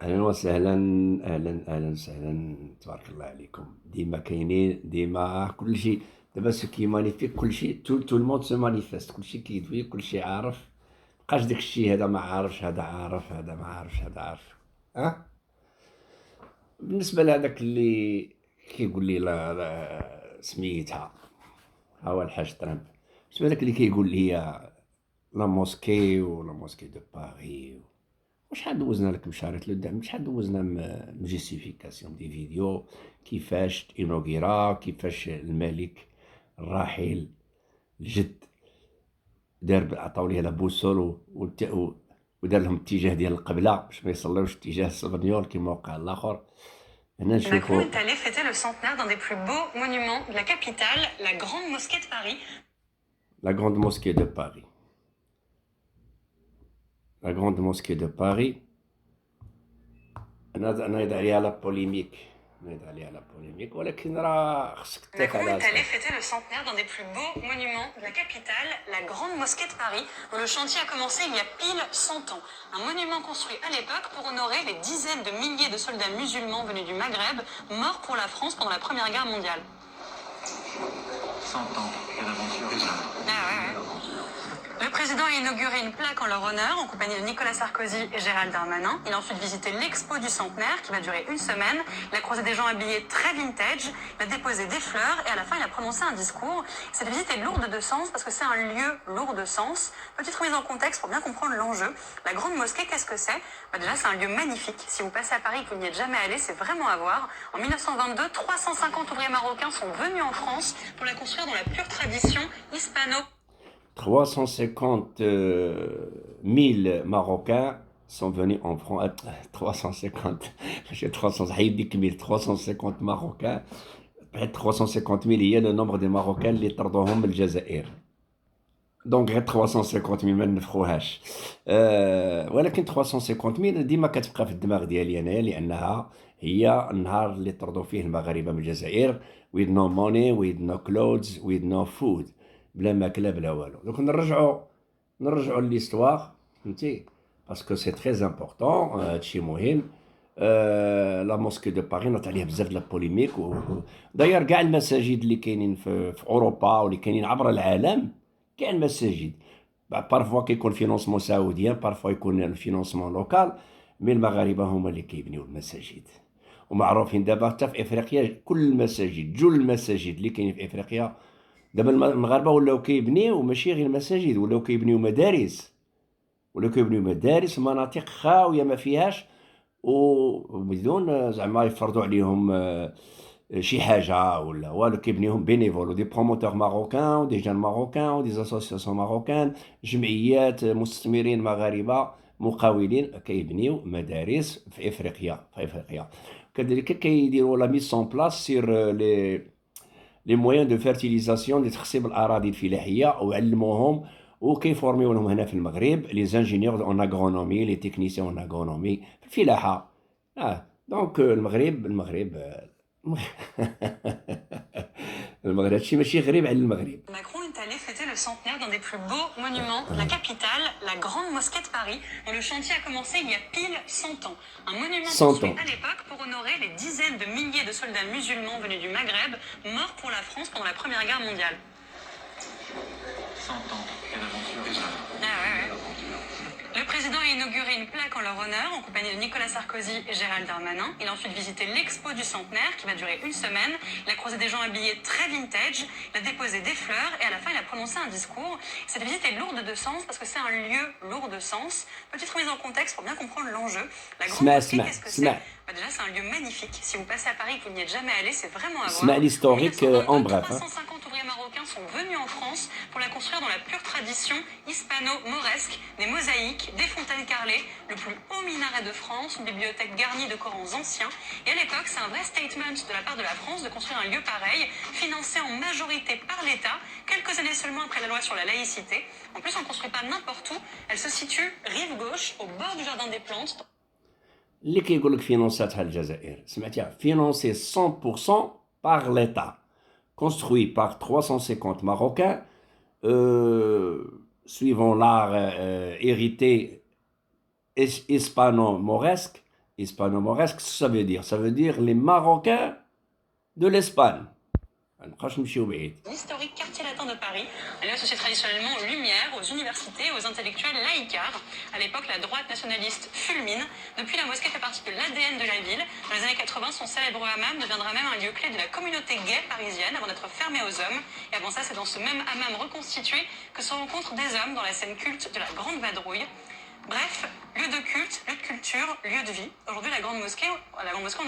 أهلا وسهلا. أهلا وسهلا. تبارك الله عليكم. ديما كاينين ديما كلشي. دابا سو كي مانيفيك كلشي تو الموند سو مانيفيست، كلشي كيدوي كلشي عارف. مبقاش داك الشيء هذا ما عارفش، هذا عارف، هذا ما عارفش، هذا عارف. ها بالنسبة لهذاك اللي كيقول لي لا سميتها، ها هو الحاج ترامب. بالنسبة لهذاك اللي كيقول لي لا موسكي ولا موسكي دو باري، شحال دوزنا لك مشاريط لقدام، شحال دوزنا جيستيفيكاسيون دي فيديو كيفاش انوغيرا، كيفاش الملك الراحل الجد دار عطاو ليه لا بوسول ودار لهم اتجاه ديال القبله باش ما يصليوش اتجاه السبنيول كيما وقع الاخر. هنا Macron نشوفوا est allé fêter le centenaire d'un des plus beaux monuments de la capitale, la Grande Mosquée de Paris. لا غروند موسكي دو باري. لا غروند موسكي دو باري نايض عليها لا بوليميك، نايض عليها لا بوليميك، ولكن راه خصك تاك Macron على est allé صح. fêter le centenaire d'un des plus beaux monuments de la capitale, la Grande Mosquée de Paris, dont le chantier a commencé il y a pile 100 ans. Un monument construit à l'époque pour honorer les dizaines de milliers de soldats musulmans venus du Maghreb, morts pour la France pendant la Première Guerre mondiale. 100 ans, quelle aventure. Ah ouais, ouais. Le président a inauguré une plaque en leur honneur en compagnie de Nicolas Sarkozy et Gérald Darmanin. Il a ensuite visité l'expo du centenaire qui va durer une semaine. Il a croisé des gens habillés très vintage, il a déposé des fleurs et à la fin il a prononcé un discours. Cette visite est lourde de sens parce que c'est un lieu lourd de sens. Petite remise en contexte pour bien comprendre l'enjeu. La Grande Mosquée, qu'est-ce que c'est? Déjà c'est un lieu magnifique. Si vous passez à Paris et que vous n'y êtes jamais allé, c'est vraiment à voir. En 1922, 350 ouvriers marocains sont venus en France pour la construire dans la pure tradition hispano. 350 000 Marocains sont venus en France. 350, j'ai 300, 350 Marocains. Près de 350 000 هي le nombre de Marocains اللي طردوهم من الجزائر. دونك غير 350 000 ما نفخوهاش. ولكن 350 000 ديما كتبقى في الدماغ ديالي انايا، لانها هي النهار اللي طردوا فيه المغاربه من الجزائر. with no money, with no clothes, with no food، بلا ماكله بلا والو. دونك نرجعوا ليستواغ، فهمتي، باسكو سي تري امبورطون. هادشي مهم. لا موسكي دو باري نط عليها بزاف د لا بوليميك. داير كاع المساجد اللي كاينين في اوروبا واللي كاينين عبر العالم، كاع المساجد بارفوا كيكون فينونسمون سعوديان، بارفوا يكون الفينونسمون لوكال، مي المغاربه هما اللي كيبنيو المساجد. ومعروفين دابا حتى في افريقيا كل المساجد، جل المساجد اللي كاينين في افريقيا دابا المغاربه ولاو كيبنيو ماشي غير مساجد، ولاو كيبنيو مدارس، ولاو كيبنيو مدارس مناطق خاويه ما فيهاش، وبدون زعما يفرضوا عليهم شي حاجه ولا والو. كيبنيوهم بينيفول ودي بروموتور ماروكان ودي جان ماروكان ودي اسوسياسيون ماروكان، جمعيات مستثمرين مغاربه مقاولين كيبنيو مدارس في افريقيا. كذلك كيديروا لا ميس اون بلاس سير لي مويان دو فيرتيليزاسيون لتخصيب الاراضي الفلاحيه، وعلموهم وكيفورميو لهم هنا في المغرب لي زانجينيور اون اغرونومي، لي تكنيسيون اون اغرونومي في الفلاحه. دونك المغرب المغرب هادشي ماشي غريب على المغرب. Macron est allé fêter le centenaire d'un des plus beaux monuments de la capitale, la Grande Mosquée de Paris, dont le chantier a commencé il y a pile 100 ans. Un monument 100 construit ans. à l'époque pour honorer les dizaines de milliers de soldats musulmans venus du Maghreb, morts pour la France pendant la Première Guerre mondiale. 100 ans, quelle aventure. Ah ouais, ouais. Le président a inauguré une plaque en leur honneur en compagnie de Nicolas Sarkozy et Gérald Darmanin. Il a ensuite visité l'expo du centenaire qui va durer une semaine. Il a croisé des gens habillés très vintage, il a déposé des fleurs et à la fin il a prononcé un discours. Cette visite est lourde de sens parce que c'est un lieu lourd de sens. Petite remise en contexte pour bien comprendre l'enjeu. La Grande Mosquée, qu'est-ce que c'est? Déjà c'est un lieu magnifique. Si vous passez à Paris et que vous n'y êtes jamais allé, c'est vraiment à voir. l'historique en bref. 350 ouvriers marocains sont venus en France pour la construire dans la pure tradition hispano-mauresque, des mosaïques, des fontaines carrelées, le plus haut minaret de France, une bibliothèque garnie de Corans anciens. Et à l'époque, c'est un vrai statement de la part de la France de construire un lieu pareil, financé en majorité par l'État, quelques années seulement après la loi sur la laïcité. En plus, on ne construit pas n'importe où, elle se situe rive gauche, au bord du jardin des plantes. اللي كيقول لك فينونساتها الجزائر، سمعتيها فينونسي 100% par l'État, construit par 350 Marocains, suivant l'art hérité hispano-mauresque, hispano-marocain, qu'est-ce que ça veut dire? Ça veut dire les Marocains de l'Espagne. L'historique quartier latin de Paris, un lieu associé traditionnellement aux Lumières, aux universités et aux intellectuels laïcards. À l'époque, la droite nationaliste fulmine. Depuis, la mosquée fait partie de l'ADN de la ville. Dans les années 80, son célèbre hammam deviendra même un lieu clé de la communauté gay parisienne avant d'être fermé aux hommes. Et avant ça, c'est dans ce même hammam reconstitué que se rencontrent des hommes dans la scène culte de la Grande Vadrouille. Bref, lieu de culte, lieu de culture, lieu de vie. Aujourd'hui, la Grande Mosquée, on a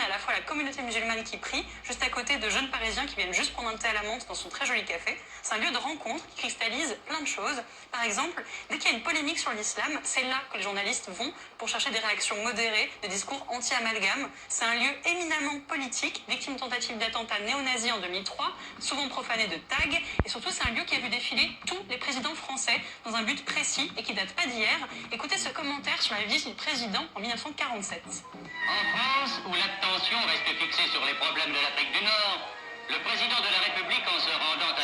à la fois la communauté musulmane qui prie, juste à côté de jeunes Parisiens qui viennent juste prendre un thé à la menthe dans son très joli café. C'est un lieu de rencontre qui cristallise plein de choses. Par exemple, dès qu'il y a une polémique sur l'islam, c'est là que les journalistes vont pour chercher des réactions modérées, des discours anti-amalgame. C'est un lieu éminemment politique, victime de tentative d'attentat néo-nazi en 2003, souvent profané de tags, et surtout c'est un lieu qui a vu défiler tous les présidents français dans un but précis et qui date pas d'hier. Écoutez ce commentaire sur la visite du président en 1947. En France, où l'attention reste fixée sur les problèmes de l'Afrique du Nord, le président de la République, en se rendant à la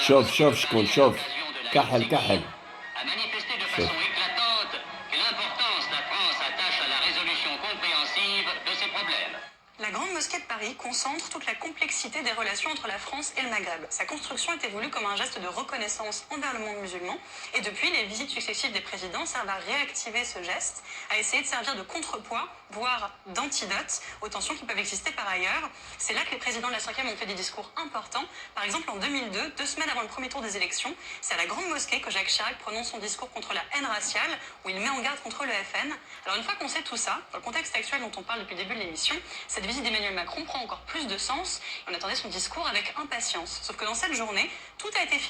a manifesté de façon éclatante que l'importance que la France attache à la résolution compréhensive de ces problèmes. La Grande Mosquée de Paris concentre toute la complexité des relations entre la France et le Maghreb. Sa construction était voulue comme un geste de reconnaissance envers le monde musulman. Et depuis, les visites successives des présidents servent à réactiver ce geste, à essayer de servir de contrepoids, voire d'antidote aux tensions qui peuvent exister par ailleurs. C'est là que les présidents de la 5e ont fait des discours importants. Par exemple, en 2002, 2 semaines avant le premier tour des élections, c'est à la Grande Mosquée que Jacques Chirac prononce son discours contre la haine raciale, où il met en garde contre le FN. Alors une fois qu'on sait tout ça, dans le contexte actuel dont on parle depuis le début de l'émission, cette visite d'Emmanuel Macron prend encore plus de sens et on attendait son discours avec impatience. Sauf que dans cette journée, tout a été